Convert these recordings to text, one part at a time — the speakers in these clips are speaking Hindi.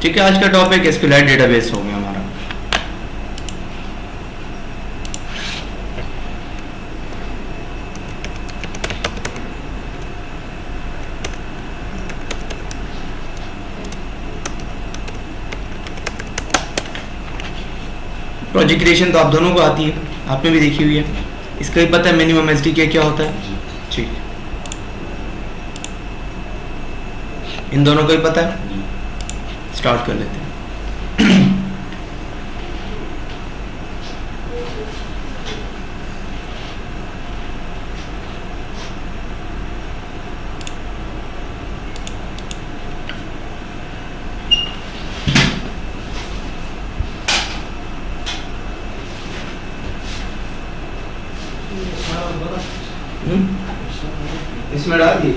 ठीक है, आज का टॉपिक एसक्यूएल डेटाबेस हो गया हमारा। प्रोजेक्ट क्रिएशन तो आप दोनों को आती है, आपने भी देखी हुई है। इसका भी पता है मिनिमम एसडी क्या होता है? ठीक, इन दोनों को ही पता है। स्टार्ट कर लेते हैं। इसमें डाल दी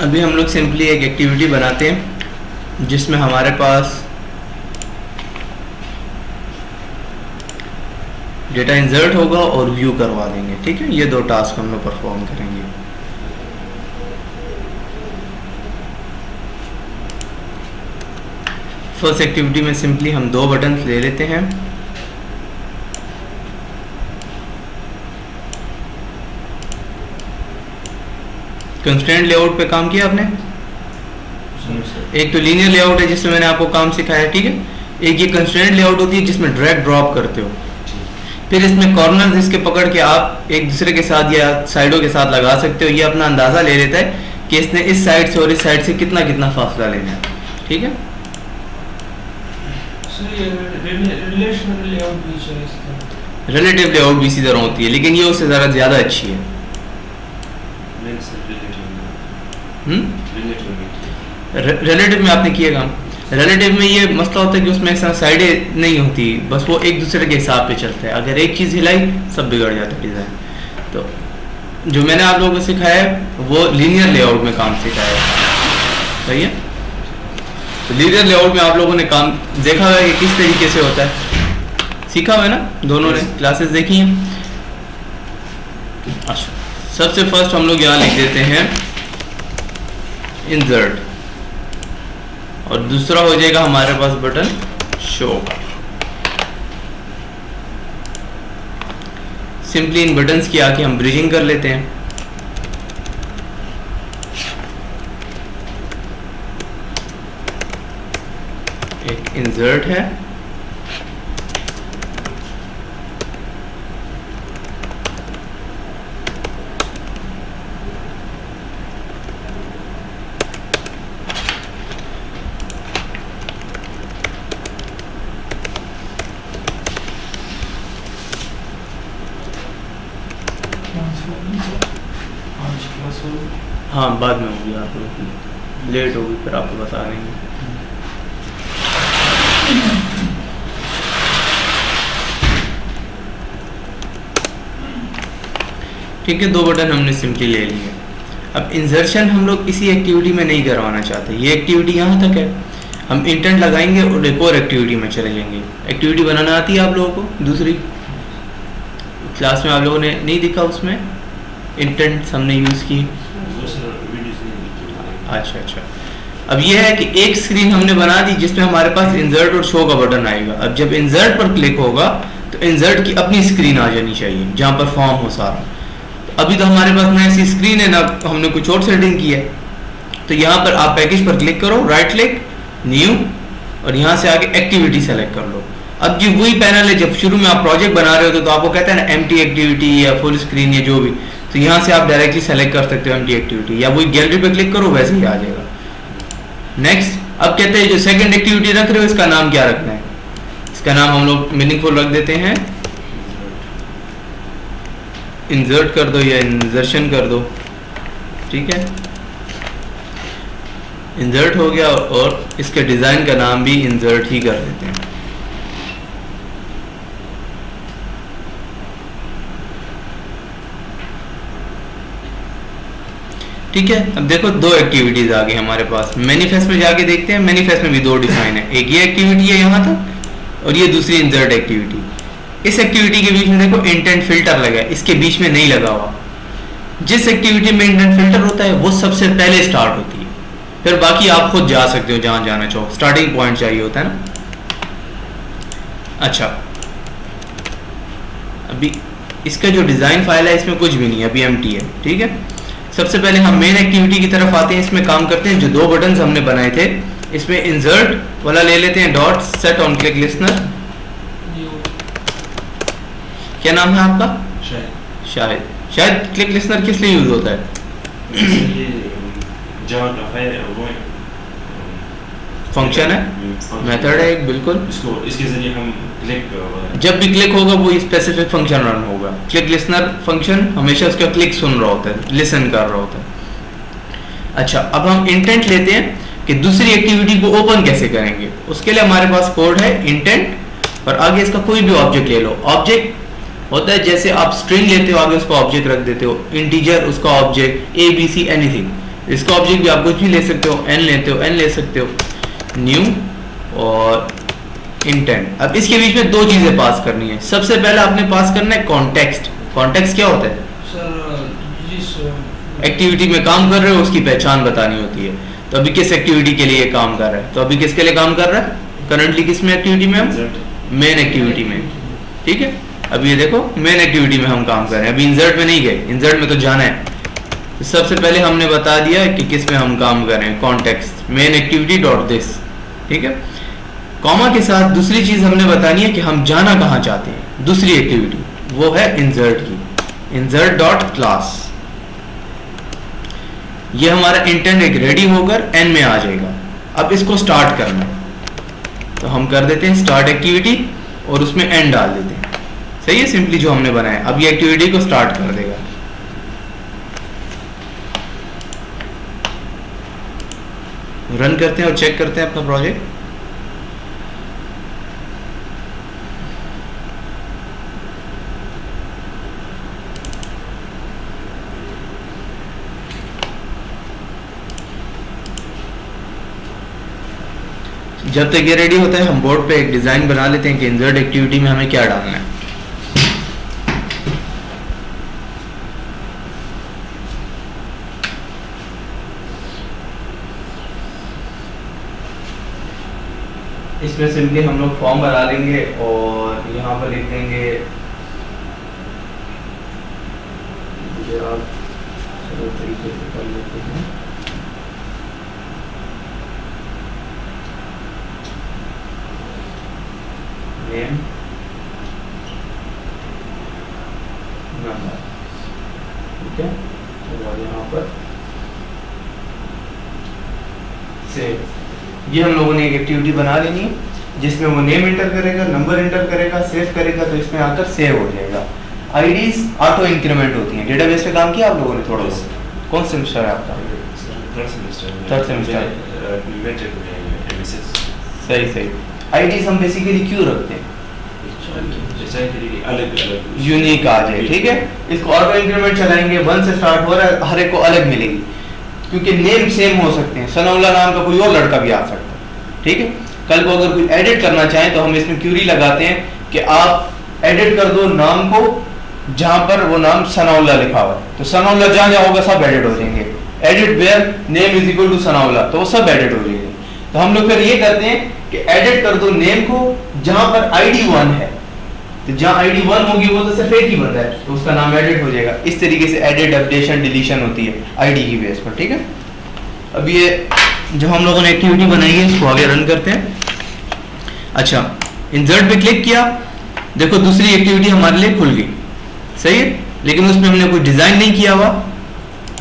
अभी हम लोग सिंपली एक एक्टिविटी बनाते हैं जिसमें हमारे पास डेटा इंसर्ट होगा और व्यू करवा देंगे। ठीक है, ये दो टास्क हम लोग परफॉर्म करेंगे। फर्स्ट एक्टिविटी में सिंपली हम दो बटन ले लेते हैं। कंस्ट्रेंट लेआउट पे काम किया आपने? एक तो लीनियर लेआउट है जिसमें मैंने आपको काम सिखाया, ठीक है। एक ये कंस्ट्रेंट लेआउट होती है जिसमें ड्रैग ड्रॉप करते हो। फिर इसमें कॉर्नर्स इसके पकड़ के आप एक दूसरे के साथ या साइडों के साथ लगा सकते हो। ये अपना अंदाजा ले लेता है कि इसने इस साइड से और इस साइड से कितना कितना फासला लेना है। ठीक है, रिलेटिव लेआउट भी इसी तरह होती है, लेकिन ये उससे ज़रा ज़्यादा अच्छी है। रिलेटिव में आपने किया काम। रिलेटिव में ये मसला होता है कि उसमें साइडें नहीं होती, बस वो एक दूसरे के हिसाब पे चलता है। अगर एक चीज़ हिलाई सब बिगड़ जाता है डिज़ाइन। तो जो मैंने आप लोगों को सिखाया है वो लीनियर लेआउट में काम सिखाया है, सही है। तो लीनियर लेआउट में आप लोगों ने काम देखा हुआ है कि किस तरीके से होता है, सीखा हुआ है ना, दोनों ने क्लासेस देखी हैं। अच्छा, सबसे फर्स्ट हम लोग यहाँ लिख देते हैं इंसर्ट, और दूसरा हो जाएगा हमारे पास button show. Simply in buttons की आके हम ब्रिजिंग कर लेते हैं। एक इंसर्ट है, हाँ बाद में होगी, आप लोग लेट होगी फिर आपको बता देंगे। ठीक है, दो बटन हमने सिंपली ले लिए। अब इंसर्शन हम लोग इसी एक्टिविटी में नहीं करवाना चाहते, ये एक्टिविटी यहाँ तक है। हम इंटेंट लगाएंगे और एक और एक्टिविटी में चले जाएंगे। एक्टिविटी बनाना आती है आप लोगों को? दूसरी क्लास में आप लोगों ने नहीं दिखा, उसमें इंटेंट हमने यूज़ की। अच्छा, अब यह है कि एक स्क्रीन हमने बना दी जिसमें हमारे पास इंसर्ट और शो का बटन आएगा। अब जब इंसर्ट पर क्लिक होगा तो इंसर्ट की अपनी स्क्रीन आ जानी चाहिए जहाँ पर फॉर्म हो सारा। तो अभी तो हमारे पास ना ऐसी स्क्रीन है ना हमने कुछ और सेटिंग की है। तो यहाँ पर आप पैकेज पर क्लिक करो, राइट क्लिक, न्यू, और यहाँ से आके एक्टिविटी सेलेक्ट कर लो। अब जी वही पैनल है जब शुरू में आप प्रोजेक्ट बना रहे हो तो आपको कहता है ना एम्प्टी एक्टिविटी या फुल स्क्रीन या जो भी, तो यहाँ से आप डायरेक्टली सेलेक्ट कर सकते हो एम्प्टी एक्टिविटी, या वही गैलरी पे क्लिक करो वैसे ही आ जाएगा। नेक्स्ट, अब कहते हैं जो सेकंड एक्टिविटी रख रहे हो इसका नाम क्या रखना है? इसका नाम हम लोग मीनिंगफुल रख देते हैं, इंसर्ट कर दो या इंसर्शन कर दो। ठीक है, इंसर्ट हो गया और इसके डिज़ाइन का नाम भी इंसर्ट ही कर देते हैं। ठीक है, अब देखो दो एक्टिविटीज आ गई हमारे पास। मैनिफेस्ट में जाके देखते हैं, मैनिफेस्ट में भी दो डिफाइन है, एक ये एक्टिविटी है यहाँ तक और ये दूसरी इंसर्ट एक्टिविटी। इस एक्टिविटी के बीच में देखो इंटेंट फिल्टर लगा है, इसके बीच में नहीं लगा हुआ। जिस एक्टिविटी में इंटेंट फिल्टर होता है वो सबसे पहले स्टार्ट होती है, फिर बाकी आप खुद जा सकते हो जहां जाना चाहो, स्टार्टिंग पॉइंट चाहिए होता है ना। अच्छा, अभी इसका जो डिजाइन फाइल है इसमें कुछ भी नहीं है, अभी एम्प्टी है। ठीक है, सबसे पहले हम मेन एक्टिविटी की तरफ आते हैं, इसमें काम करते हैं। जो दो बटन्स हमने बनाए थे इसमें इंसर्ट वाला ले लेते हैं, dot set on click listener. क्या नाम है आपका? शाहिद। शायद क्लिक लिसनर किस लिए यूज होता है? फंक्शन है, मेथड है एक, बिल्कुल। इसके जरिए हम क्लिक, जब भी क्लिक होगा वो स्पेसिफिक फंक्शन रन होगा। क्लिक लिसनर फंक्शन हमेशा उसका क्लिक सुन रहा होता है, लिसन कर रहा होता है। अच्छा, अब हम इंटेंट लेते हैं कि दूसरी एक्टिविटी को ओपन कैसे करेंगे। उसके लिए हमारे पास कोड है इंटेंट और आगे इसका कोई भी ऑब्जेक्ट ले लो। ऑब्जेक्ट होता है जैसे आप स्ट्रिंग लेते हो, आगे उसका ऑब्जेक्ट रख देते हो, इंटीजर उसका object, A B C anything. इसका ऑब्जेक्ट भी आप कुछ भी ले सकते हो, एन लेते हो एन ले सकते हो, न्यू और इंटेंट। अब इसके बीच में दो चीजें पास करनी है। सबसे पहले आपने पास करना है कॉन्टेक्स्ट। कॉन्टेक्स्ट क्या होता है? एक्टिविटी में काम कर रहे हो उसकी पहचान बतानी होती है। तो अभी किस एक्टिविटी के लिए काम कर रहा है? तो अभी किसके लिए काम कर रहा है? करंटली किस में एक्टिविटी में? हम मेन एक्टिविटी में। ठीक है, अब ये देखो मेन एक्टिविटी में हम काम कर रहे हैं, अभी इंसर्ट में नहीं गए, इंसर्ट में तो जाना है। तो सबसे पहले हमने बता दिया कि किस में हम काम कर रहे हैं, context main activity dot this. ठीक है, कॉमा के साथ दूसरी चीज हमने बतानी है कि हम जाना कहाँ चाहते हैं। दूसरी एक्टिविटी वो है इंसर्ट की, इंसर्ट डॉट क्लास। ये हमारा इंटेंट एक रेडी होकर एन में आ जाएगा। अब इसको स्टार्ट करना है तो हम कर देते हैं स्टार्ट एक्टिविटी और उसमें एन डाल देते हैं। सही है, सिंपली जो हमने बनाया। अब ये एक्टिविटी को स्टार्ट कर देगा। रन करते हैं और चेक करते हैं अपना प्रोजेक्ट। जब तक ये रेडी होता है हम बोर्ड पे एक डिजाइन बना लेते हैं कि इंसर्ट एक्टिविटी में हमें क्या डालना है। इसमें सिंपली हम लोग फॉर्म बना लेंगे और यहाँ पर लिख देंगे, आप सरल तरीके से कर लेते हैं, नेम नंबर। ठीक है, और यहाँ पर सेव। ये हम लोगों ने एक एक्टिविटी बना लेनी है जिसमें वो नेम एंटर करेगा, नंबर एंटर करेगा, सेव करेगा, तो इसमें आकर सेव हो जाएगा। आईडीज ऑटो इंक्रीमेंट होती हैं। डेटाबेस पे काम किया आप लोगों ने थोड़ा बहुत? कौन सेमेस्टर है आपका? Third semester. सही सही। आईडीज हम बेसिकली क्यों रखते हैं? यूनिक आ जाए। ठीक है, इसको ऑटो इंक्रीमेंट चलाएंगे, 1 से स्टार्ट हो रहा है, हर एक को अलग मिलेगी क्योंकि नेम सेम हो सकते हैं। सनाउल्लाह नाम का कोई और लड़का भी आ सकता है। ठीक है, कल को अगर कोई एडिट करना चाहे तो हम इसमें क्यूरी लगाते हैं कि आप एडिट कर दो नाम को जहां पर वो नाम सनाउल्लाह लिखा हुआ है, तो सनाउल्लाह जहां जहां होगा सब एडिट हो जाएंगे। Edit where name is equal to Sanaullah, तो वो सब एडिट हो जाएंगे। तो हम लोग फिर ये करते हैं कि एडिट कर दो नेम को जहां पर आईडी 1 है, तो जहां आईडी 1 होगी वो तो सिर्फ एक ही बंदा है, तो उसका नाम एडिट हो जाएगा। इस तरीके से एडिट, अपडेशन, डिलीशन होती है आईडी की बेस पर। ठीक है, अब ये जो हम लोगों ने एक्टिविटी बनाई है इसको आगे रन करते हैं। अच्छा, इंसर्ट पे क्लिक किया, देखो दूसरी एक्टिविटी हमारे लिए खुल गई। सही है, लेकिन उसमें हमने कोई डिजाइन नहीं किया हुआ।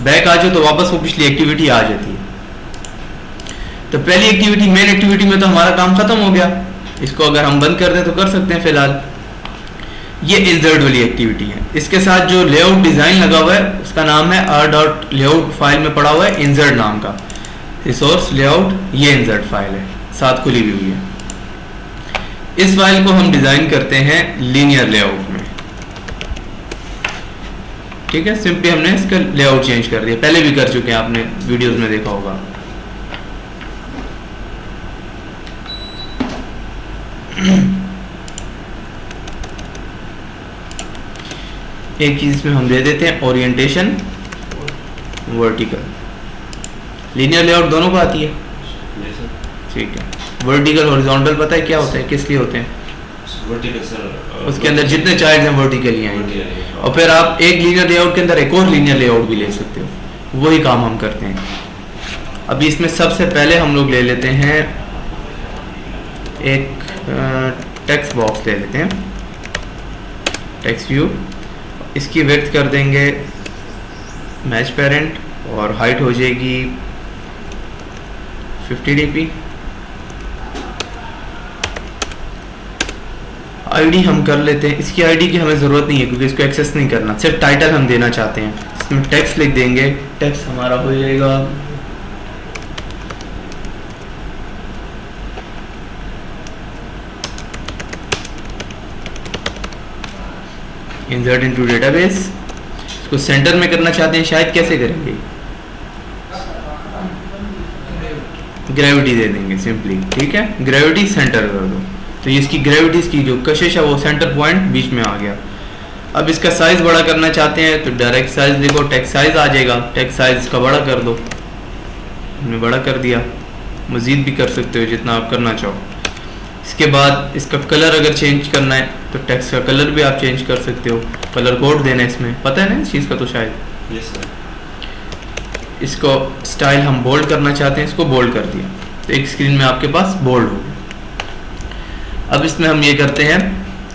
बैक आ जाओ तो वापस वो पिछली एक्टिविटी आ जाती है। तो पहली एक्टिविटी मेन एक्टिविटी में तो हमारा काम खत्म हो गया। इसको अगर हम बंद कर दें तो कर सकते हैं फिलहाल। ये इंसर्ट वाली एक्टिविटी है। इसके साथ जो लेआउट डिजाइन लगा हुआ है उसका नाम है r.layout फाइल में पड़ा हुआ है इंसर्ट नाम का। रिसोर्स लेआउट, ये इंसर्ट फाइल है, साथ खुली भी हुई है। इस फाइल को हम डिजाइन करते हैं लीनियर लेआउट में, ठीक है। सिंपली हमने इसका लेआउट चेंज कर दिया, पहले भी कर चुके हैं, आपने वीडियोस में देखा होगा। एक चीज में हम दे देते हैं ओरिएंटेशन वर्टिकल, लीनियर लेआउट दोनों को आती है, ठीक है। वर्टिकल हॉरिजॉन्टल पता है क्या होता है, किस लिए होते हैं? वर्टिकल सर, उसके अंदर जितने चार्ट्स हैं वर्टिकल ही आएंगे, और फिर आप एक लीनियर लेआउट के अंदर एक और लीनियर लेआउट भी ले सकते हो, वही काम हम करते हैं। अभी इसमें सबसे पहले हम लोग ले लेते हैं एक टेक्स्ट बॉक्स ले लेते हैं, टेक्स्ट व्यू, इसकी विड्थ कर देंगे मैच पेरेंट और हाइट हो जाएगी 50 dp। आईडी हम कर लेते हैं, इसकी आईडी की हमें ज़रूरत नहीं है क्योंकि इसको एक्सेस नहीं करना, सिर्फ टाइटल हम देना चाहते हैं। इसमें टेक्स्ट लिख देंगे, टेक्स्ट हमारा हो जाएगा इंसर्ट इनटू डेटाबेस। इसको सेंटर में करना चाहते हैं, शायद कैसे करेंगे? ग्रेविटी दे देंगे सिंपली, ठीक है। ग्रेविटी सेंटर कर दो, तो ये इसकी ग्रेविटी की जो कशिश है वो सेंटर पॉइंट बीच में आ गया। अब इसका साइज बड़ा करना चाहते हैं तो डायरेक्ट साइज देखो, टेक्स्ट साइज आ जाएगा, टेक्स्ट साइज इसका बड़ा कर दो, हमने बड़ा कर दिया, मजीद भी कर सकते हो जितना आप करना चाहो। इसके बाद इसका कलर अगर चेंज करना है तो टेक्स्ट का कलर भी आप चेंज कर सकते हो, कलर कोड देना है इसमें, पता है ना इस चीज़ का तो शायद। Yes sir. इसको स्टाइल हम बोल्ड करना चाहते हैं, इसको बोल्ड कर दिया, तो एक स्क्रीन में आपके पास बोल्ड हो गया। अब इसमें हम ये करते हैं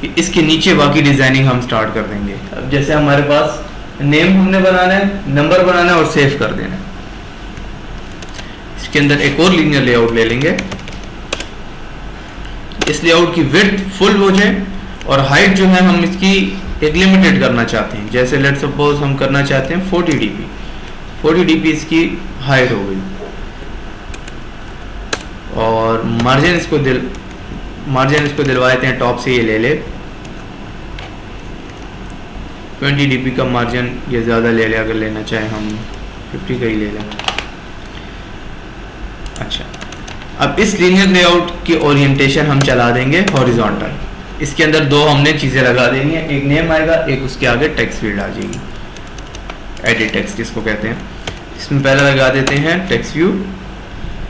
कि इसके नीचे बाकी डिज़ाइनिंग हम स्टार्ट कर देंगे। अब जैसे हमारे पास नेम हमने बनाना है, नंबर बनाना है और सेव कर देना है। इसके अंदर एक और लीनियर लेआउट ले लेंगे, इस लेआउट की विड्थ फुल हो जाए और हाइट जो है हम इसकी एक लिमिटेड करना चाहते हैं। जैसे लेट सपोज हम करना चाहते हैं 40 dp, 40 dp इसकी हाइट हो गई, और मार्जिन इसको दिलवा देते हैं टॉप से, ये ले ले 20 dp का मार्जिन, ये ज़्यादा ले ले, अगर लेना चाहें हम 50 का ही ले लें। अच्छा, अब इस लीनियर लेआउट की ओरिएंटेशन हम चला देंगे हॉरिजॉन्टल। इसके अंदर दो हमने चीज़ें लगा देनी है, एक नेम आएगा, एक उसके आगे टेक्स्ट फील्ड आ जाएगी, एडिट टेक्स्ट इसको कहते हैं। इसमें पहले लगा देते हैं टेक्स्ट व्यू,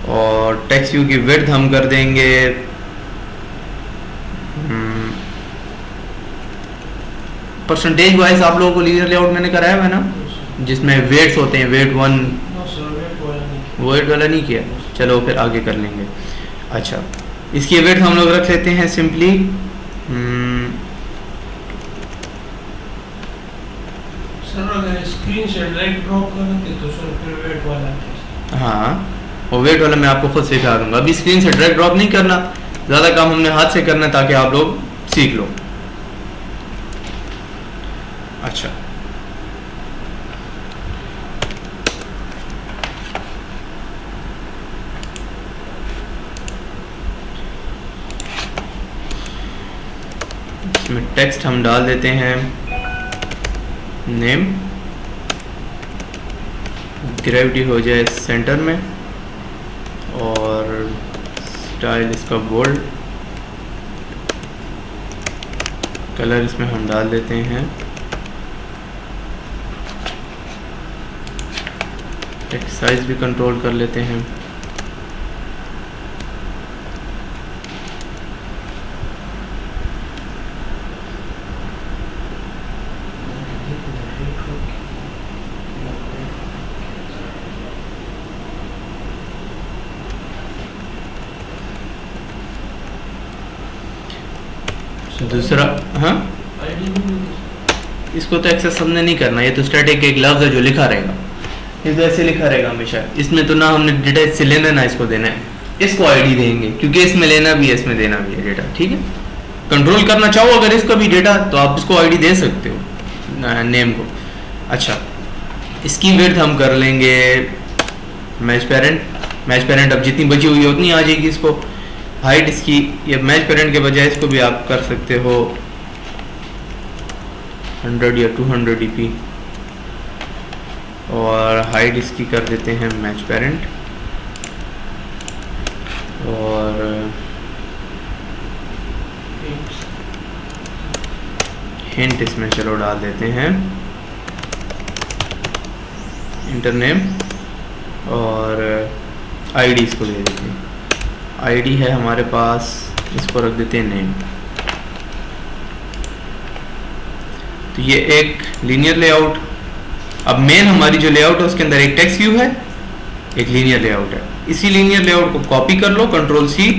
और टेक्स्ट व्यू की विड्थ हम कर देंगे परसेंटेज वाइज। आप लोगों को लीनियर लेआउट मैंने कराया हुआ है ना, जिसमें वेट्स होते हैं, वेट 1 वेट वाला नहीं किया, चलो फिर आगे कर लेंगे। अच्छा, इसकी वेट हम लोग रख लेते हैं सिंपली सर अगर स्क्रीन से ड्रैग ड्रॉप करेंगे तो सर फिर वेट वाला। हाँ, और वेट वाला मैं आपको खुद सिखा दूंगा। अभी स्क्रीन से ड्रैग ड्रॉप नहीं करना, ज़्यादा काम हमने हाथ से करना है ताकि आप लोग सीख लो। अच्छा, इसमें टेक्स्ट हम डाल देते हैं नेम, ग्रेविटी हो जाए सेंटर में, और स्टाइल इसका बोल्ड, कलर इसमें हम डाल देते हैं टेक्स्ट साइज भी कंट्रोल कर लेते हैं। दूसरा, हाँ, इसको तो एक्सेस हमने नहीं करना, ये तो स्टैटिक एक लफ्ज़ है जो लिखा रहेगा, ये तो ऐसे लिखा रहेगा हमेशा। इसमें तो ना हमने डेटा इससे लेना है ना इसको देना है, इसको आईडी देंगे क्योंकि इसमें लेना भी है, इसमें देना भी है डेटा, ठीक है। कंट्रोल करना चाहो अगर इसका भी डेटा तो आप इसको आईडी दे सकते हो नेम को। अच्छा, इसकी विड्थ हम कर लेंगे मैच पेरेंट मैच पेरेंट अब जितनी बची हुई है उतनी आ जाएगी इसको। हाइट इसकी ये मैच पेरेंट के बजाय इसको भी आप कर सकते हो 100 या 200 dp, और हाइट इसकी कर देते हैं मैच पेरेंट, और हिंट इसमें चलो डाल देते हैं इंटरनेम, और आईडी इसको दे देते हैं। आईडी है हमारे पास, इसको रख देते हैं नेम। तो ये एक लीनियर लेआउट। अब मेन हमारी जो लेआउट है उसके अंदर एक टेक्स्ट व्यू है, एक लीनियर लेआउट है। इसी लीनियर लेआउट को कॉपी कर लो, कंट्रोल C,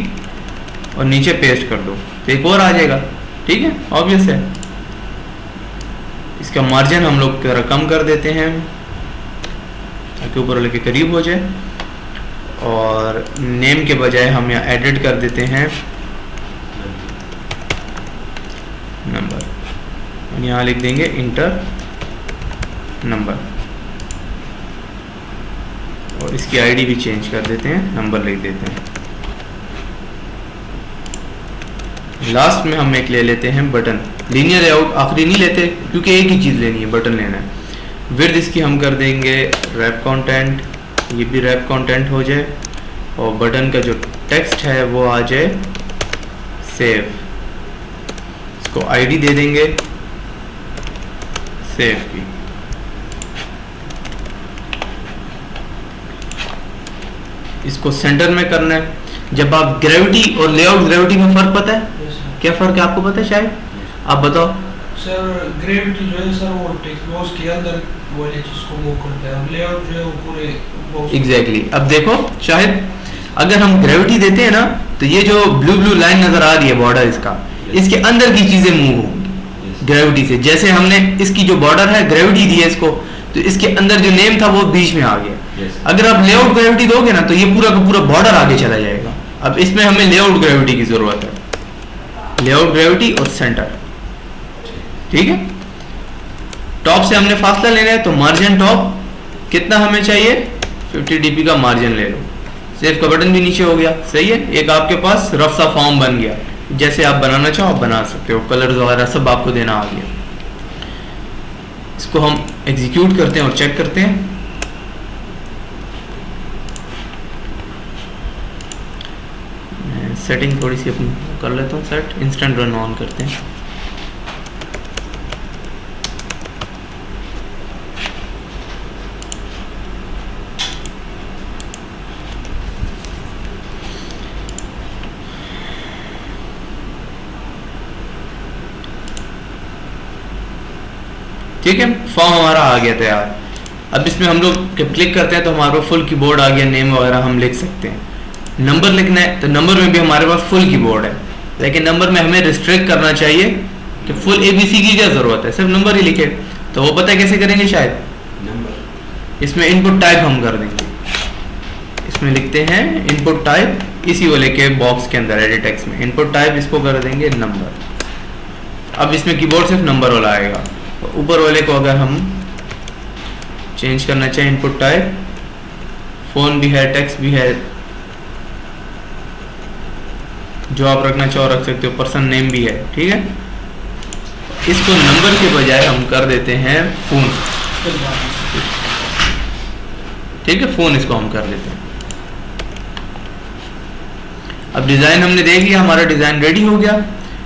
और नीचे पेस्ट कर दो, तो एक और आ जाएगा। ठीक है, ऑब्वियस है। इसका मार्जिन हम लोग जरा कम कर देते हैं ताकि ऊपर वाले के करीब हो जाए, और नेम के बजाय हम यहाँ एडिट कर देते हैं नंबर, और यहाँ लिख देंगे इंटर नंबर, और इसकी आईडी भी चेंज कर देते हैं, नंबर लिख देते हैं। लास्ट में हम एक ले लेते हैं बटन। लीनियर लेआउट आखिरी नहीं लेते क्योंकि एक ही चीज़ लेनी है, बटन लेना है। विड्थ इसकी हम कर देंगे रैप कंटेंट, ये भी रैप कंटेंट हो जाए, और बटन का जो टेक्स्ट है वो आ जाए सेव। इसको आईडी दे देंगे सेव की। इसको सेंटर में करना है। जब आप ग्रेविटी और लेआउट, ग्रेविटी में फर्क पता है? Yes, sir. क्या फर्क है आपको पता है शायद? आप बताओ। सर ग्रेविटी जो है सर वो टेक्स्ट बॉक्स के अंदर वाले चीज को मूव करता है, और लेआउट जो है वो पूरे बॉक्स। एग्जैक्टली। अब देखो शायद अगर हम ग्रेविटी देते हैं ना, तो ये जो ब्लू ब्लू लाइन नजर आ रही है बॉर्डर इसका, इसके अंदर की चीजें मूव होंगी ग्रेविटी से। जैसे हमने इसकी जो बॉर्डर है ग्रेविटी दी है इसको, तो इसके अंदर जो नेम था वो बीच में आ गया। अगर आप लेआउट ग्रेविटी दोगे ना तो ये पूरा का पूरा बॉर्डर आगे चला जाएगा। अब इसमें हमें लेआउट ग्रेविटी की जरूरत है, लेआउट ग्रेविटी और सेंटर। ठीक है, टॉप से हमने फासला लेना है, तो मार्जिन टॉप कितना हमें चाहिए? 50 dp का मार्जिन ले लो। सेव का बटन भी नीचे हो गया, सही है। एक आपके पास रफ सा फॉर्म बन गया, जैसे आप बनाना चाहो आप बना सकते हो, कलर्स वगैरह सब आपको देना आ गया। इसको हम एग्जीक्यूट करते हैं और चेक करते हैं। सेटिंग थोड़ी सी अपनी कर लेता हूँ सेट, इंस्टेंट रन ऑन करते हैं। ठीक है, फॉर्म हमारा आ गया तैयार। अब इसमें हम लोग जब क्लिक करते हैं तो हमारा फुल कीबोर्ड आ गया, नेम वगैरह हम लिख सकते हैं। नंबर लिखना है तो नंबर में भी हमारे पास फुल कीबोर्ड है, लेकिन नंबर में हमें रिस्ट्रिक्ट करना चाहिए कि फुल ABC की क्या जरूरत है, सिर्फ नंबर ही लिखे। तो वो पता है कैसे करेंगे? शायद नंबर। इसमें इनपुट टाइप हम कर देंगे, इसमें लिखते हैं इनपुट टाइप, इसी वाले के बॉक्स के अंदर एडिट टेक्स्ट में इनपुट टाइप इसको कर देंगे नंबर। अब इसमें कीबोर्ड सिर्फ नंबर वाला आएगा। ऊपर वाले को अगर हम चेंज करना चाहें इनपुट टाइप, फोन भी है, टेक्स्ट भी है, जो आप रखना चाहो रख सकते हो, पर्सन नेम भी है। ठीक है, इसको नंबर के बजाय हम कर देते हैं फोन। ठीक है, फोन इसको हम कर देते हैं। अब डिजाइन हमने देख लिया, हमारा डिजाइन रेडी हो गया।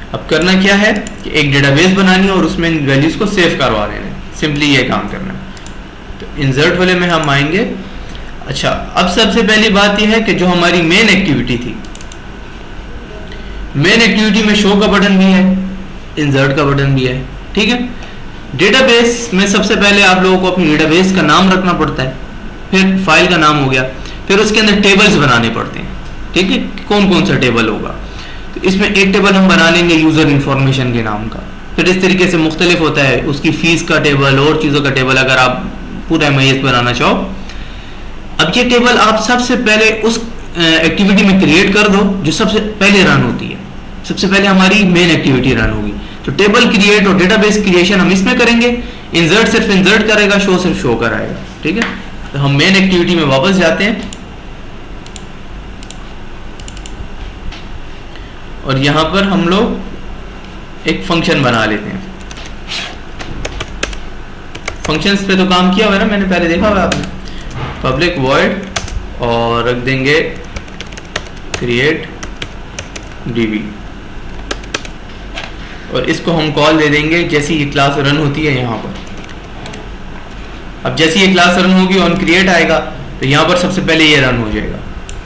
अब करना क्या है कि एक डेटाबेस बनानी है और उसमें वैल्यूज को सेव करवा देना है, सिंपली ये काम करना है। तो इंसर्ट वाले में हम आएंगे। अच्छा, अब सबसे पहली बात यह है कि जो हमारी मेन एक्टिविटी थी, मेन एक्टिविटी में शो का बटन भी है, इंसर्ट का बटन भी है। ठीक है, डेटाबेस में सबसे पहले आप लोगों को अपनी डेटाबेस का नाम रखना पड़ता है, फिर फाइल का नाम हो गया, फिर उसके अंदर टेबल्स बनाने पड़ते हैं। ठीक है, कौन कौन सा टेबल होगा, तो इसमें एक टेबल हम बना लेंगे यूजर इंफॉर्मेशन के नाम का। फिर इस तरीके से मुख्तलिफ होता है, उसकी फीस का टेबल और चीज़ों का टेबल, अगर आप पूरा MIS बनाना चाहो। अब ये टेबल आप सबसे पहले उस एक्टिविटी में क्रिएट कर दो जो सबसे पहले रन होती है। सबसे पहले हमारी मेन एक्टिविटी रन होगी, तो टेबल क्रिएट और डेटाबेस क्रिएशन हम इसमें करेंगे। इंसर्ट सिर्फ इंसर्ट करेगा, शो सिर्फ शो कराएगा। ठीक है, तो हम मेन एक्टिविटी में वापस जाते हैं। और यहाँ पर हम लोग एक फंक्शन बना लेते हैं। फंक्शंस पे तो काम किया हुआ है ना, मैंने पहले देखा हुआ आपने। पब्लिक वॉइड और रख देंगे क्रिएट db, और इसको हम कॉल दे देंगे जैसे ये क्लास रन होती है यहाँ पर। अब जैसे ये क्लास रन होगी ऑन क्रिएट आएगा तो यहाँ पर सबसे पहले ये रन हो जाएगा।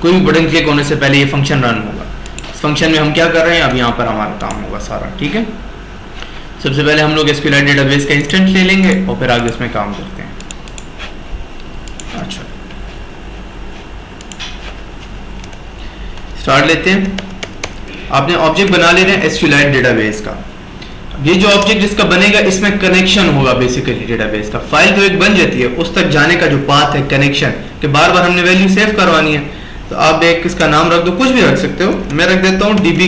कोई भी बटन क्लिक होने से पहले ये फंक्शन रन होगा। इस फंक्शन में हम क्या कर रहे हैं, अब यहाँ पर हमारा काम होगा सारा, ठीक है। सबसे पहले हम लोग SQLite डेटाबेस का इंस्टेंस ले लेंगे और फिर आगे उसमें काम करते हैं। अच्छा, स्टार्ट लेते हैं। आपने ऑब्जेक्ट बना लेना है SQLite डेटाबेस का। ये जो ऑब्जेक्ट जिसका बनेगा इसमें कनेक्शन होगा बेसिकली डेटाबेस का। फाइल तो एक बन जाती है, उस तक जाने का जो पाथ है कनेक्शन कि बार बार हमने वैल्यू सेव करवानी है। तो आप एक इसका नाम रख दो, कुछ भी रख सकते हो। मैं रख देता हूँ DB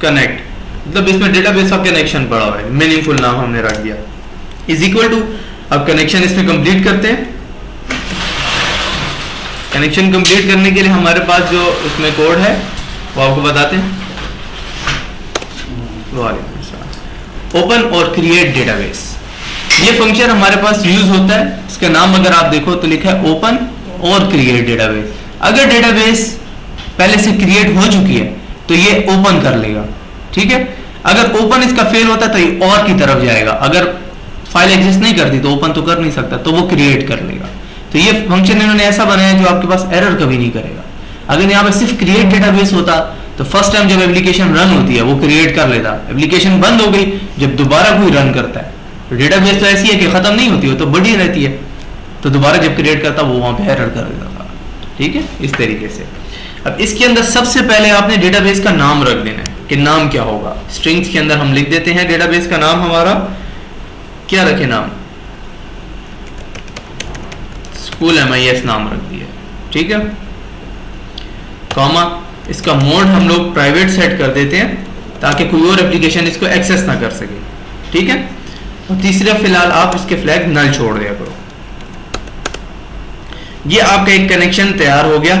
कनेक्ट, मतलब इसमें डेटाबेस का कनेक्शन पड़ा हुआ है, मीनिंगफुल नाम हमने रख दिया। इज इक्वल टू, अब कनेक्शन इसमें कंप्लीट करते हैं। कनेक्शन कंप्लीट करने के लिए हमारे पास जो इसमें कोड है वो आपको बताते हैं। ओपन और क्रिएट डेटाबेस, ये फंक्शन हमारे पास यूज होता है। इसका नाम अगर आप देखो तो लिखा है ओपन और क्रिएट डेटाबेस। अगर डेटाबेस पहले से क्रिएट हो चुकी है तो ये ओपन कर लेगा, ठीक है। अगर ओपन इसका फेल होता है तो ये और की तरफ जाएगा। अगर फाइल एग्जिस्ट नहीं करती तो ओपन तो कर नहीं सकता, तो वो क्रिएट कर लेगा। तो ये फंक्शन इन्होंने ऐसा बनाया जो आपके पास एरर कभी नहीं करेगा। अगर यहाँ पे सिर्फ क्रिएट डेटाबेस होता तो फर्स्ट टाइम जब एप्लीकेशन रन होती है वो क्रिएट कर लेता, एप्लीकेशन बंद हो गई जब दोबारा कोई रन करता है। तो डेटाबेस तो ऐसी है कि खत्म नहीं होती, वो तो बढ़ी रहती है, तो दोबारा जब क्रिएट करता वो वहां पे एरर कर देता था, ठीक है। इस तरीके से अब इसके अंदर सबसे पहले आपने डेटाबेस का नाम रख देना है कि नाम क्या होगा। स्ट्रिंग्स के अंदर हम लिख देते हैं डेटाबेस का नाम हमारा क्या रखे, नाम स्कूल MIS नाम रख दिया, ठीक है। कॉमा, इसका मोड हम लोग प्राइवेट सेट कर देते हैं ताकि कोई और एप्लीकेशन इसको एक्सेस ना कर सके, ठीक है। और तीसरा फिलहाल आप इसके फ्लैग नल छोड़ दिया करो। ये आपका एक कनेक्शन तैयार हो गया।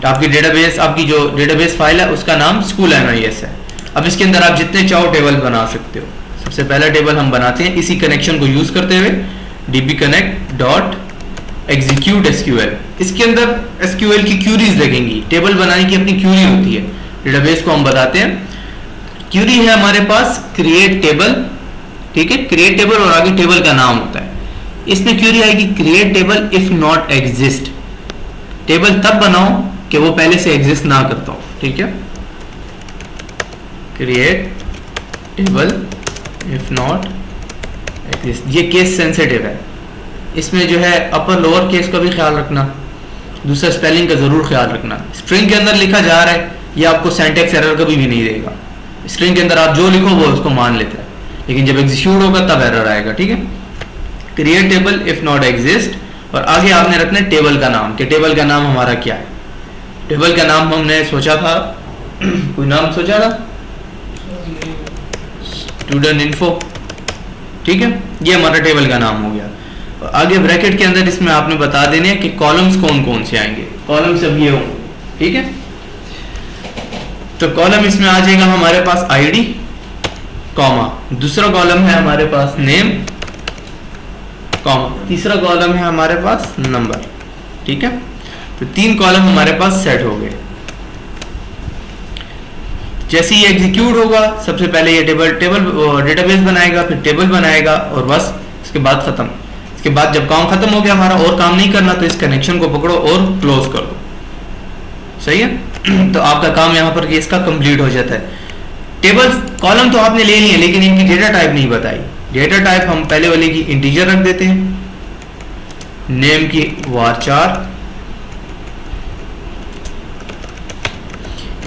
आपकी डेटाबेस, आपकी जो डेटाबेस फाइल है उसका नाम स्कूल MIS है। अब इसके अंदर आप जितने चाहो टेबल बना सकते हो। सबसे पहला टेबल हम बनाते हैं इसी कनेक्शन को यूज करते हुए, DB connect dot execute SQL। इसके अंदर SQL की क्यूरीज लगेंगी। टेबल बनाने की अपनी क्यूरी होती है। डेटाबेस को हम बताते हैं, क्यूरी है हमारे पास क्रिएट टेबल, ठीक है। क्रिएट टेबल और आगे टेबल का नाम होता है। इसमें क्यूरी आएगी create table if not exist. Table तब बनाओ कि वो पहले से एग्जिस्ट ना करता हो, ठीक है। Create table if not exist, ये केस सेंसिटिव है। इसमें जो है अपर लोअर केस का भी ख्याल रखना, दूसरा स्पेलिंग का जरूर ख्याल रखना। स्ट्रिंग के अंदर लिखा जा रहा है, ये आपको सिंटैक्स एरर कभी भी नहीं देगा। स्ट्रिंग के अंदर आप जो लिखो वो उसको मान लेता है, लेकिन जब एग्जीक्यूट होगा तब एरर आएगा, ठीक है। Create table if not exist, और आगे आपने रखना है टेबल का नाम कि टेबल का नाम हमारा क्या है। टेबल का नाम हमने सोचा था कोई नाम सोचा था, स्टूडेंट इन्फो, ठीक है। ये हमारा टेबल का नाम हो गया। आगे ब्रैकेट के अंदर इसमें आपने बता देने हैं कि कॉलम्स कौन कौन से आएंगे। कॉलम्स अब ये होंगे, ठीक है। तो कॉलम इसमें आ जाएगा हमारे पास ID, कॉमा, दूसरा कॉलम है हमारे पास नेम, कॉमा, तीसरा कॉलम है हमारे पास नंबर, ठीक है। तो 3 कॉलम हमारे पास सेट हो गए। जैसे ये एग्जीक्यूट होगा सबसे पहले ये टेबल डेटाबेस बनाएगा, फिर टेबल बनाएगा और बस इसके बाद खत्म। इसके बाद जब काम खत्म हो गया हमारा और काम नहीं करना तो इस कनेक्शन को पकड़ो और क्लोज कर दो, सही है। तो आपका काम यहाँ पर इसका कंप्लीट हो जाता है। टेबल कॉलम तो आपने ले लिए लेकिन इनकी डेटा टाइप नहीं बताई। डेटा टाइप हम पहले वाले की इंटीजर रख देते हैं, नेम की var4।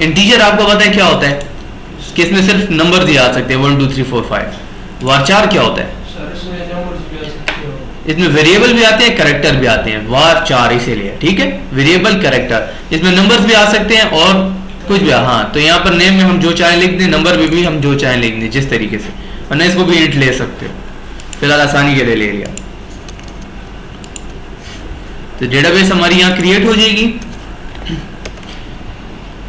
इंटीजर आपको पता है क्या होता है कि इसमें सिर्फ नंबर दिए आ सकते हैं 1 2 3 4 5। var4 क्या होता है, इसमें वेरिएबल भी आते हैं कैरेक्टर भी आते हैं, var4 इसीलिए, ठीक है। वेरिएबल कैरेक्टर, इसमें नंबर्स भी आ सकते हैं और कुछ भी। हाँ, तो यहाँ पर नेम में हम जो चाहे लिख दें, नंबर में भी हम जो चाहे लिख दें जिस तरीके से, वरना इसको भी इंट ले सकते हो। फिलहाल आसानी के लिए ले लिया। तो डेटाबेस हमारी यहाँ क्रिएट हो जाएगी।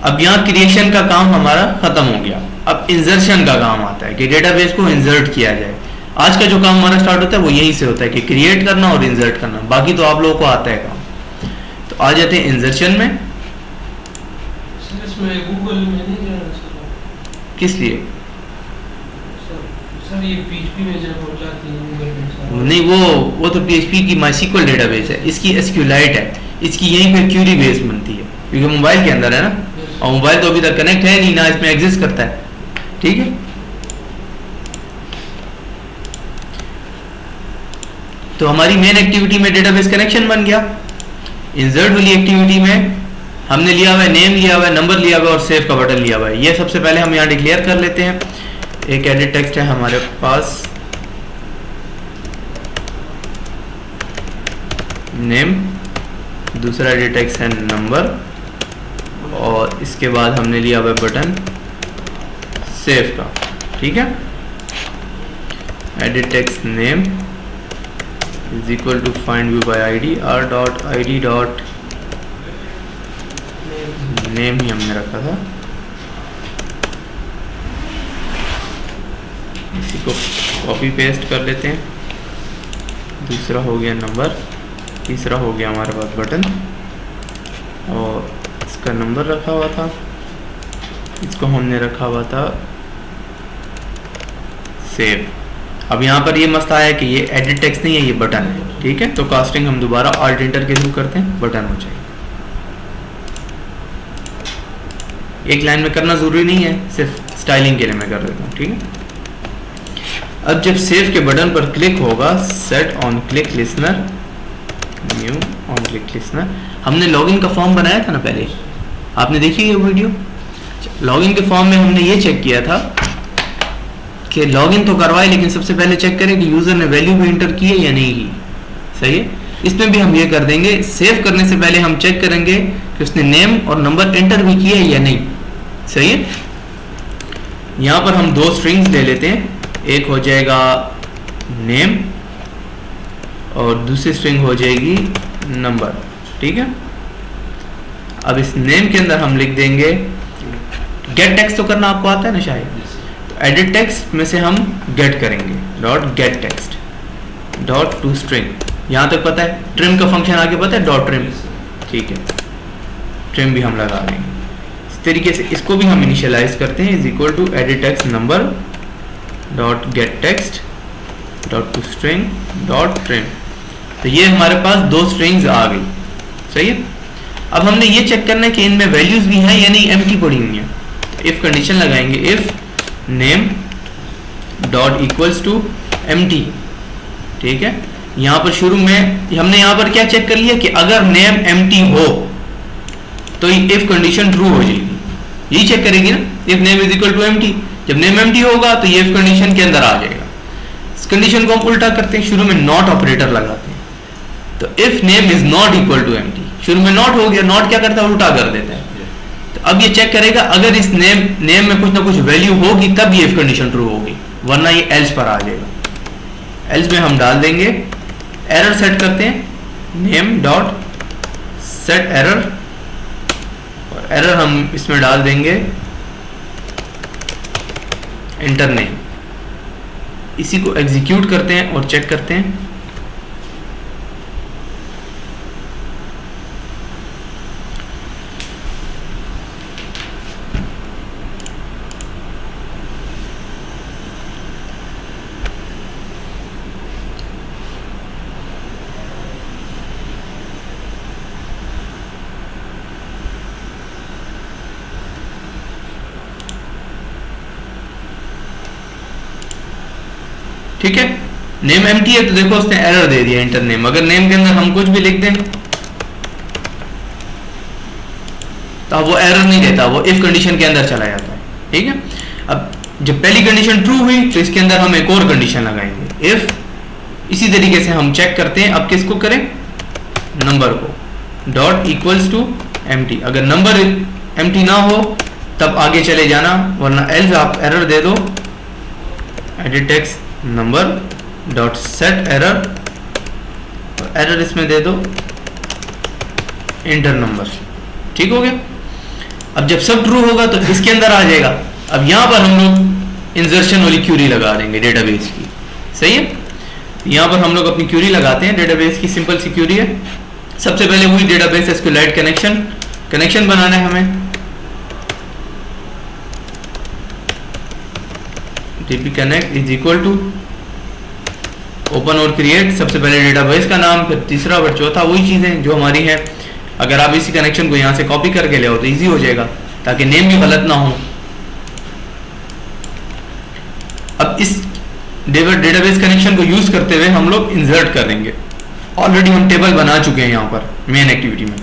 अब यहाँ क्रिएशन का काम हमारा खत्म हो गया। अब इंसर्शन का काम आता है कि डेटाबेस को इंसर्ट किया जाए। आज का जो काम हमारा स्टार्ट होता है वो यहीं से होता है कि क्रिएट करना और इंसर्ट करना, बाकी तो आप लोगों को आता है काम। तो आ जाते हैं इंसर्शन में। सर इसमें गूगल में नहीं जाना सर। किस लिए? सर ये PHP में जब हो जाती है गूगल में सर। नहीं, वो तो PHP की MySQL डेटाबेस है, इसकी SQLite है, इसकी यहीं पे क्यूरी बेस बनती है क्योंकि मोबाइल के अंदर है ना, और मोबाइल तो अभी तक कनेक्ट है नहीं ना, इसमें एग्जिस्ट करता है। ठीक है, तो हमारी मेन एक्टिविटी में डेटाबेस कनेक्शन बन गया। इंसर्ट वाली एक्टिविटी में हमने लिया हुआ है नेम, लिया हुआ है नंबर, लिया हुआ है और सेव का बटन लिया हुआ है। ये सबसे पहले हम यहाँ डिक्लेयर कर लेते हैं। एक एडिट टेक्स्ट है हमारे पास नेम, दूसरा एडिट टेक्स्ट है नंबर, और इसके बाद हमने लिया हुआ है बटन सेव का। ठीक है, edit text name is equal to find view by id, r dot id dot name ही हमने रखा था, इसी को कॉपी पेस्ट कर लेते हैं। दूसरा हो गया नंबर, तीसरा हो गया हमारे पास बटन, और इसका नंबर रखा हुआ था, इसको हमने रखा हुआ था सेव। अब यहाँ पर ये मसला है कि ये एडिट टेक्स्ट नहीं है, ये बटन है। ठीक है, तो कास्टिंग हम दोबारा ऑल्ट एंटर के थ्रू करते हैं, बटन हो जाएगा। एक लाइन में करना जरूरी नहीं है, सिर्फ स्टाइलिंग के लिए मैं कर देता हूँ। ठीक है, अब जब सेव के बटन पर क्लिक होगा, set on click listener, new on click listener, हमने लॉगिन का फॉर्म बनाया था ना पहले, आपने देखी है वो वीडियो। लॉगिन के फॉर्म में हमने ये चेक किया था कि लॉगिन तो करवाए, लेकिन सबसे पहले चेक करें कि यूजर ने वैल्यू भी इंटर की है या नहीं की। सही है, इसमें भी हम ये कर देंगे। सेव करने से पहले हम चेक करेंगे कि उसने नेम और नंबर एंटर भी किए है या नहीं। सही है, यहाँ पर हम दो स्ट्रिंग्स ले लेते हैं, एक हो जाएगा नेम और दूसरी स्ट्रिंग हो जाएगी नंबर। ठीक है, अब इस नेम के अंदर हम लिख देंगे, गेट टेक्स्ट तो करना आपको आता है ना शायद, एडिट टेक्स्ट में से हम गेट करेंगे, dot get text dot to string. यहाँ तक पता है, ट्रिम का फंक्शन आगे पता है, डॉट ट्रिम। ठीक है, ट्रिम भी हम लगा देंगे। इस तरीके से इसको भी हम इनिशियलाइज करते हैं, is equal to edit text number dot get text dot to string dot trim. तो ये हमारे पास दो स्ट्रिंग्स आ गई। सही है, अब हमने ये चेक करना है कि इनमें वैल्यूज भी हैं या नहीं, एम्प्टी पड़ी हुई हैं। तो इफ कंडीशन लगाएंगे, if name dot equals to empty. ठीक है, यहाँ पर शुरू में हमने यहाँ पर क्या चेक कर लिया कि अगर नेम एम्प्टी हो तो इफ कंडीशन ट्रू हो जाएगी, यही चेक करेगी ना, if name is equal to empty. जब नेम एम्प्टी होगा तो ये इफ कंडीशन के अंदर आ जाएगा। इस कंडीशन को हम उल्टा करते हैं, शुरू में नॉट ऑपरेटर लगाते हैं। तो if name is not equal to empty, शुरू में नॉट हो गया, नॉट क्या करता है, उल्टा कर देता है। तो अब ये चेक करेगा अगर इस नेम में कुछ ना कुछ वैल्यू होगी तब ये इफ कंडीशन ट्रू होगी, वरना ये एल्स पर आ जाएगा। एल्स में हम डाल देंगे, एरर सेट करते हैं, नेम डॉट सेट एरर, और एरर हम इसमें डाल देंगे एंटर नेम। इसी को एग्जीक्यूट करते हैं और चेक करते हैं। ठीक है, नेम एम्प्टी है तो देखो उसने एरर दे दिया एंटर नेम। अगर नेम के अंदर हम कुछ भी लिख दें तो अब वो एरर नहीं देता, वो इफ कंडीशन के अंदर चला जाता है। ठीक है, अब जब पहली कंडीशन ट्रू हुई तो इसके अंदर हम एक और कंडीशन लगाएंगे, इफ। इसी तरीके से हम चेक करते हैं, अब किसको करें, नंबर को, डॉट इक्वल्स टू एम्प्टी। अगर नंबर एम्प्टी ना हो तब आगे चले जाना, वरना एल्स आप एरर दे दो, edit text number dot set error, और एरर इसमें दे दो एंटर नंबर। ठीक हो गया। अब जब सब ट्रू होगा तो इसके अंदर आ जाएगा, अब यहाँ पर हम लोग इंसर्शन वाली क्यूरी लगा देंगे डेटाबेस की, सही है। यहाँ पर हम लोग अपनी क्यूरी लगाते हैं, डेटाबेस की सिंपल सी क्यूरी है। सबसे पहले वही डेटाबेस एसक्यूएलाइट कनेक्शन बनाना है हमें। dp connect is equal to open और क्रिएट, सबसे पहले डेटाबेस का नाम, फिर तीसरा और चौथा वही चीजें जो हमारी है। अगर आप इसी कनेक्शन को यहाँ से कॉपी करके ले आओ तो इजी हो जाएगा, ताकि नेम भी गलत ना हो। अब इस डेटाबेस कनेक्शन को यूज करते हुए हम लोग इंसर्ट करेंगे। ऑलरेडी हम टेबल बना चुके हैं यहाँ पर मेन एक्टिविटी में।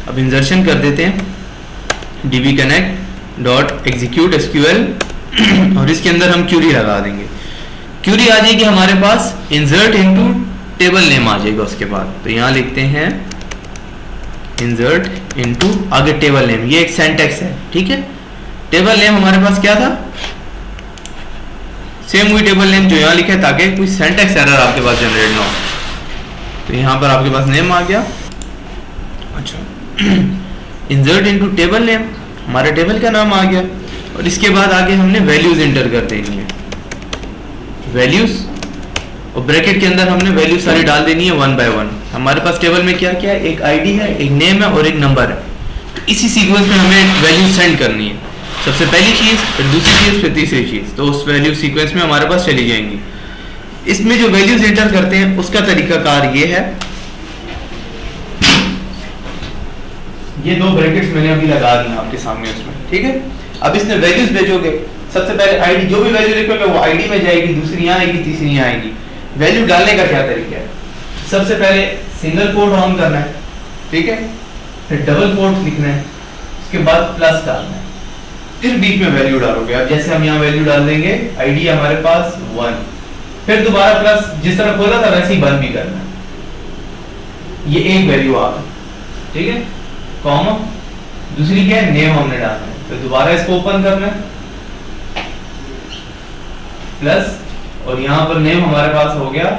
अब इंसर्शन कर देते हैं db connect dot execute SQL और इसके अंदर हम क्यूरी लगा देंगे। क्यूरी आ जाएगी हमारे पास, इंसर्ट इनटू टेबल नेम आ जाएगा उसके बाद। तो यहाँ लिखते हैं इंसर्ट इनटू आगे टेबल नेम, ये एक सिंटैक्स है, ठीक है। टेबल नेम हमारे पास क्या था, सेम वही टेबल नेम जो यहाँ लिखा है, ताकि कोई सिंटैक्स एरर आपके पास जनरेट ना हो। तो यहाँ पर आपके पास नेम आ गया। अच्छा इंसर्ट इनटू टेबल नेम, हमारे टेबल का नाम आ गया। और इसके बाद आगे हमने वैल्यूज इंटर कर देनी है, वैल्यूज, और ब्रैकेट के अंदर हमने वैल्यू सारी डाल देनी है 1 बाय 1। हमारे पास टेबल में क्या क्या है, एक आईडी है, एक नेम है और एक नंबर है। तो इसी सीक्वेंस में हमें वैल्यू सेंड करनी है, सबसे पहली चीज, फिर दूसरी चीज, फिर तीसरी चीज। तो उस वैल्यू सीक्वेंस में हमारे पास चली जाएंगी। इसमें जो वैल्यूज इंटर करते हैं उसका तरीकाकार ये है, ये दो ब्रैकेट्स मैंने अभी लगा दी आपके सामने उसमें, ठीक है। अब इसमें वैल्यूज भेजोगे, सबसे पहले आईडी, जो भी वैल्यू लिखोगे वो आईडी में जाएगी, दूसरी यहाँ आएगी, तीसरी यहाँ आएगी। वैल्यू डालने का क्या तरीका है, सबसे पहले सिंगल कोट ऑन करना है, ठीक है, फिर डबल कोट लिखना है, उसके बाद प्लस डालना है, फिर बीच में वैल्यू डालोगे। अब जैसे हम यहाँ वैल्यू डाल देंगे, आईडी हमारे पास 1, फिर दोबारा प्लस, जिस तरह खोला था वैसे ही बंद भी करना है। ये एक वैल्यू आ गई, ठीक है, कॉमा, दूसरी क्या है, नेम हमने डालना है, तो दोबारा इसको ओपन करना है, प्लस, और यहाँ पर नेम हमारे पास हो गया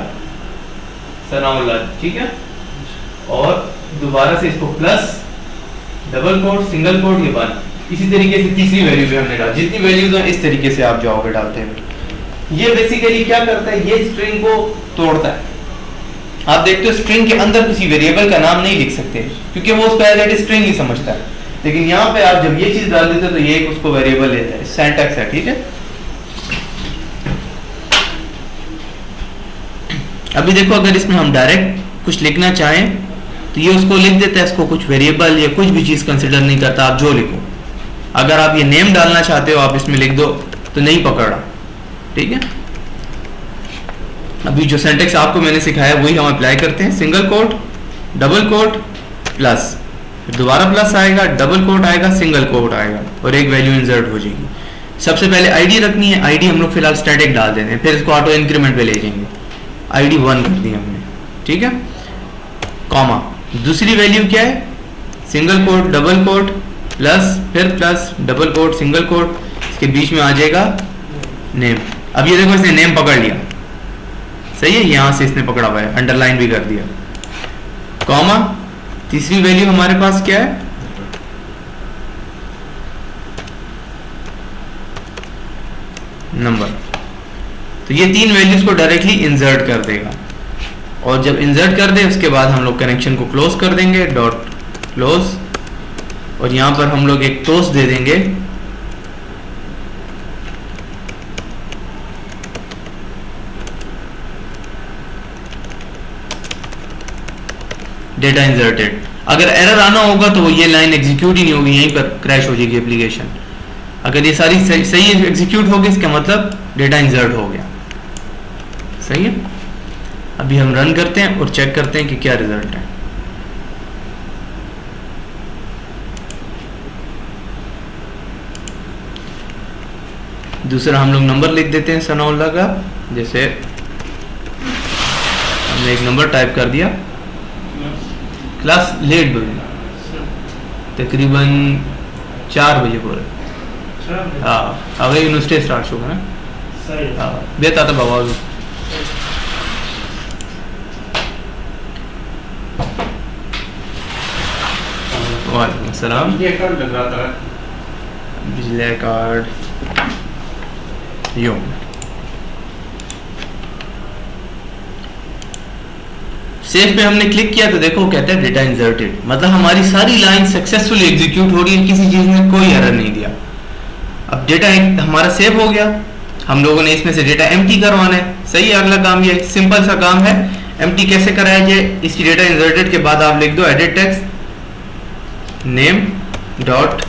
सनाउल्लाह, ठीक है, और दोबारा से इसको plus, double quote, single quote, ये बंद। इसी तरीके से तीसरी वैल्यू भी हमने डाल, जितनी वैल्यूज हैं इस तरीके से आप जाओगे डालते हुए। ये बेसिकली क्या करता है, ये स्ट्रिंग को तोड़ता है। आप देखते हो स्ट्रिंग के अंदर किसी वेरिएबल का नाम नहीं लिख सकते, क्योंकि वो उसको एज एट स्ट्रिंग ही समझता है। लेकिन यहाँ पे आप जब ये चीज डाल देते हो तो ये एक उसको वेरिएबल लेता है, सिंटैक्स है, ठीक है। अभी देखो, अगर इसमें हम डायरेक्ट कुछ लिखना चाहें तो ये उसको लिख देता है, इसको कुछ वेरिएबल या कुछ भी चीज कंसिडर नहीं करता, आप जो लिखो। अगर आप ये नेम डालना चाहते हो, आप इसमें लिख दो तो नहीं पकड़ रहा, ठीक है। अभी जो सिंटैक्स आपको मैंने सिखाया वही हम अप्लाई करते हैं, single quote, double quote, plus, फिर दोबारा प्लस आएगा, डबल कोट आएगा, सिंगल कोट आएगा, और एक वैल्यू इंसर्ट हो जाएगी। सबसे पहले आईडी रखनी है, आईडी हम लोग फिलहाल स्टैटिक डाल देते हैं, फिर इसको ऑटो इंक्रीमेंट पे ले जाएंगे। आईडी 1 कर दी हमने, ठीक है, कॉमा, दूसरी वैल्यू क्या है, single quote, double quote, plus, फिर plus, double quote, single quote, इसके बीच में आ जाएगा नेम। अब ये देखो, इसने नेम पकड़ लिया, सही है, यहां से इसने पकड़ा हुआ है, अंडरलाइन भी कर दिया, कॉमा, तीसरी वैल्यू हमारे पास क्या है, नंबर। तो ये तीन वैल्यूज को डायरेक्टली इंसर्ट कर देगा, और जब इंसर्ट कर दे उसके बाद हम लोग कनेक्शन को क्लोज कर देंगे, डॉट क्लोज, और यहां पर हम लोग एक टोस्ट दे देंगे, डेटा इंसर्टेड। अगर एरर आना होगा तो वो ये लाइन एग्जीक्यूट ही नहीं होगी, यहीं पर क्रैश हो जाएगी एप्लीकेशन। अगर ये सारी सही एग्जीक्यूट होगी, इसका मतलब डेटा इंसर्ट हो गया, सही है। अभी हम रन करते हैं और चेक करते हैं कि क्या रिजल्ट है। दूसरा हम लोग नंबर लिख देते हैं सनाउल्लाह का, जैसे हमने एक नंबर टाइप कर दिया, क्लास लेट बजे, तकरीबन 4 बजे पूरे, हाँ अगर यूनिवर्सिटी स्टार्ट होगा ना, हाँ बेता था बाबा। वालेकुम अस्सलाम। ये कार्ड लग रहा था। बिजली कार्ड यूं सेव पे हमने क्लिक किया तो देखो कहता है डेटा इंसर्टेड, मतलब हमारी सारी लाइन सक्सेसफुली एग्जीक्यूट हो रही है, किसी चीज में कोई एरर नहीं दिया। अब डेटा हमारा सेव हो गया, हम लोगों ने इसमें से डेटा एम्प्टी करवाना है। सही है, अगला काम ये सिंपल सा काम है। एम्प्टी कैसे कराया जाए, इसकी डेटा इंसर्टेड के बाद आप लिख दो edit text name dot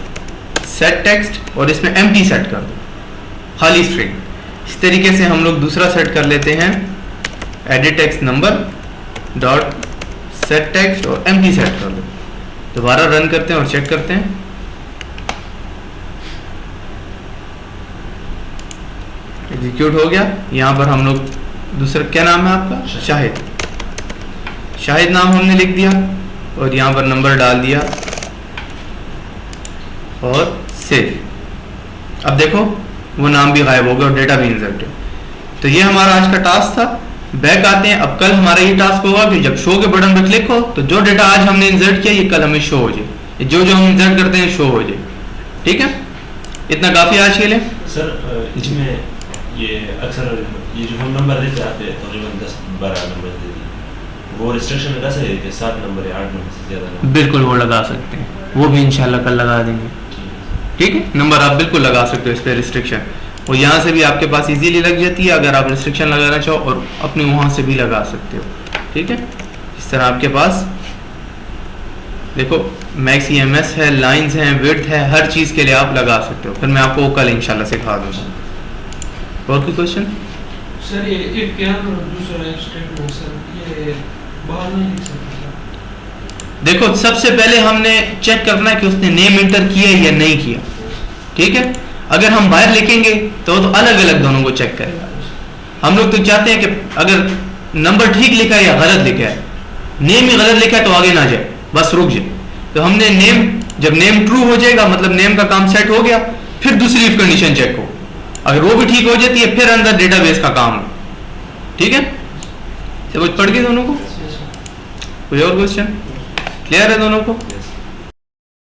set text और इसमें एम्प्टी सेट कर दो, खाली स्ट्रिंग। इस तरीके से हम लोग दूसरा सेट कर लेते हैं edit text number dot set text और एम्प्टी सेट कर दो। दोबारा रन करते हैं और चेक करते हैं। एग्जीक्यूट हो गया। यहाँ पर हम लोग दूसरा, क्या नाम है आपका? शाहिद। शाहिद नाम हमने लिख दिया और यहाँ पर नंबर डाल दिया और सेव। अब देखो वो नाम भी गायब हो गया और डेटा भी इंसर्टेड। तो ये हमारा आज का टास्क था। बैक आते हैं। अब कल हमारा ये टास्क होगा कि जब शो के बटन पर क्लिक हो तो जो डेटा आज हमने इंसर्ट किया ये कल हमें शो हो जाए, जो जो हम इंसर्ट करते हैं शो हो जाए। ठीक है, इतना काफी आज के लिए। सर इसमें ये अक्सर ये जो हम नंबर देते आते हैं तकरीबन 10-12 नंबर देते हैं, वो रिस्ट्रिक्शन लगा सकते हैं 7 नंबर या 8 नंबर से ज़्यादा नहीं? बिल्कुल वो लगा सकते हैं, वो भी इंशाल्लाह कल लगा देंगे। ठीक है, नंबर आप बिल्कुल लगा सकते हो इस पर रिस्ट्रिक्शन, और यहाँ से भी आपके पास इजीली लग जाती है अगर आप रिस्ट्रिक्शन लगाना चाहो, और अपने वहाँ से भी लगा सकते हो। ठीक है, इस तरह आपके पास देखो मैक्स EMS है, लाइंस हैं, विड्थ है, हर चीज़ के लिए आप लगा सकते हो। फिर मैं आपको कल इंशाल्लाह सिखा दूँगा। और कोई क्वेश्चन? सर ये इफ के अंदर दूसरा स्टेटमेंट सर ये बाहर नहीं लिख सकते। देखो सबसे पहले हमने चेक करना है कि उसने नेम इंटर किया या नहीं किया। ठीक है, अगर हम बाहर लिखेंगे तो अलग अलग दोनों को चेक करेगा। हम लोग तो चाहते हैं कि अगर नंबर ठीक लिखा है या गलत लिखा है, नेम ही गलत लिखा है तो आगे ना जाए, बस रुक जाए। तो हमने नेम, जब नेम ट्रू हो जाएगा मतलब नेम का काम सेट हो गया, फिर दूसरी इफ कंडीशन चेक हो, अगर वो भी ठीक हो जाती है फिर अंदर डेटाबेस का काम है। ठीक है, समझ पड़ गई दोनों को? कोई और क्वेश्चन? क्लियर है दोनों को?